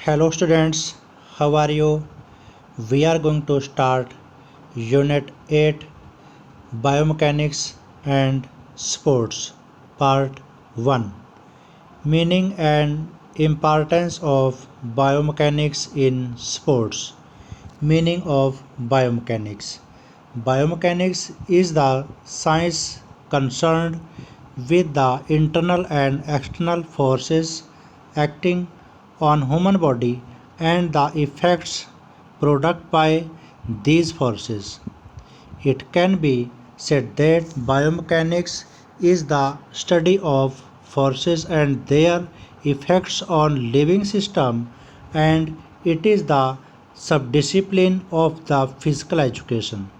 Hello students, how are you? We are going to start Unit 8 Biomechanics and Sports Part 1. Meaning and importance of biomechanics in sports. Meaning of biomechanics. Biomechanics is the science concerned with the internal and external forces acting on human body and the effects produced by these forces. It can be said that biomechanics is the study of forces and their effects on living system, and it is the subdiscipline of the physical education.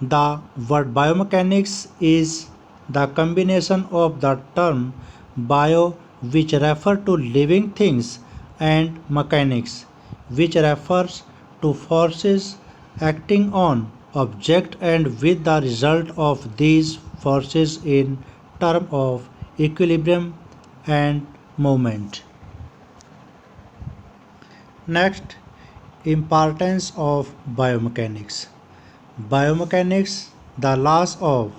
The word biomechanics is the combination of the term bio, which refer to living things, and mechanics, which refers to forces acting on object, and with the result of these forces in term of equilibrium and movement. Next, importance of biomechanics. Biomechanics, the laws of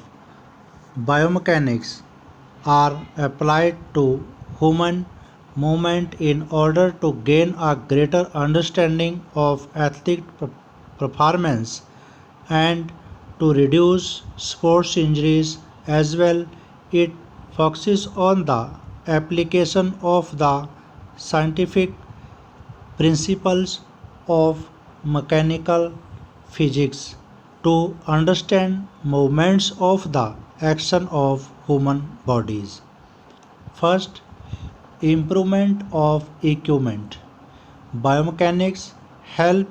biomechanics are applied to human movement in order to gain a greater understanding of athletic performance and to reduce sports injuries as well. It focuses on the application of the scientific principles of mechanical physics to understand movements of the action of human bodies. First, improvement of equipment. Biomechanics help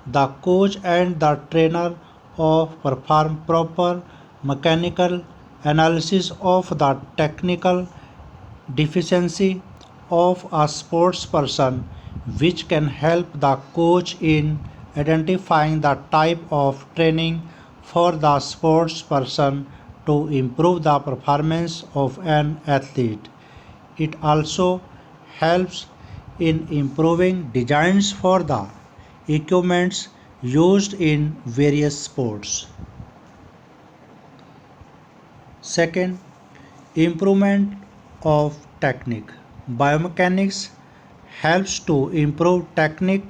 the coach and the trainer of perform proper mechanical analysis of the technical deficiency of a sports person, which can help the coach in identifying the type of training for the sports person to improve the performance of an athlete. It also helps in improving designs for the equipments used in various sports. Second, improvement of technique. Biomechanics helps to improve technique.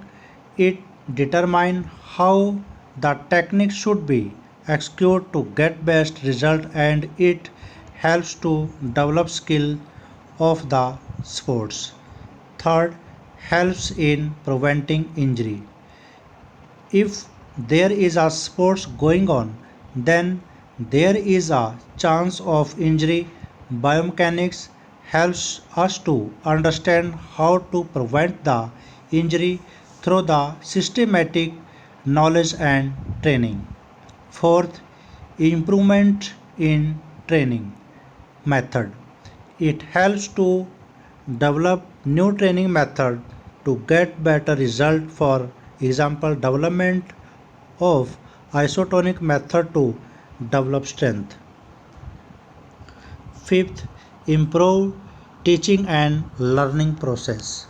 It determines how the technique should be executed to get best result, and it helps to develop skill of the sports. Third, helps in preventing injury. If there is a sports going on, then there is a chance of injury. Biomechanics helps us to understand how to prevent the injury through the systematic knowledge and training. Fourth, improvement in training method. It helps to develop new training method to get better result. For example, development of isotonic method to develop strength. Fifth, improve teaching and learning process.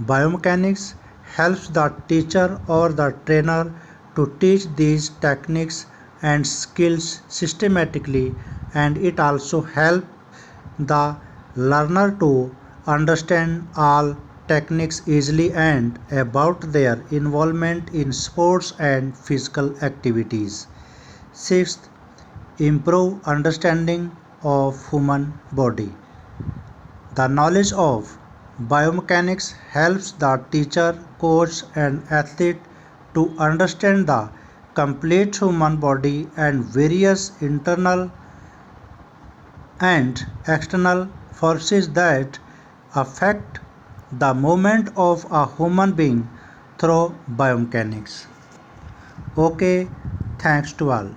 Biomechanics helps the teacher or the trainer to teach these techniques and skills systematically, and it also helps the learner to understand all techniques easily and about their involvement in sports and physical activities. Sixth, improve understanding of human body. The knowledge of biomechanics helps the teacher, coach, and athlete to understand the complete human body and various internal and external forces that affect the movement of a human being through biomechanics. Okay, thanks to all.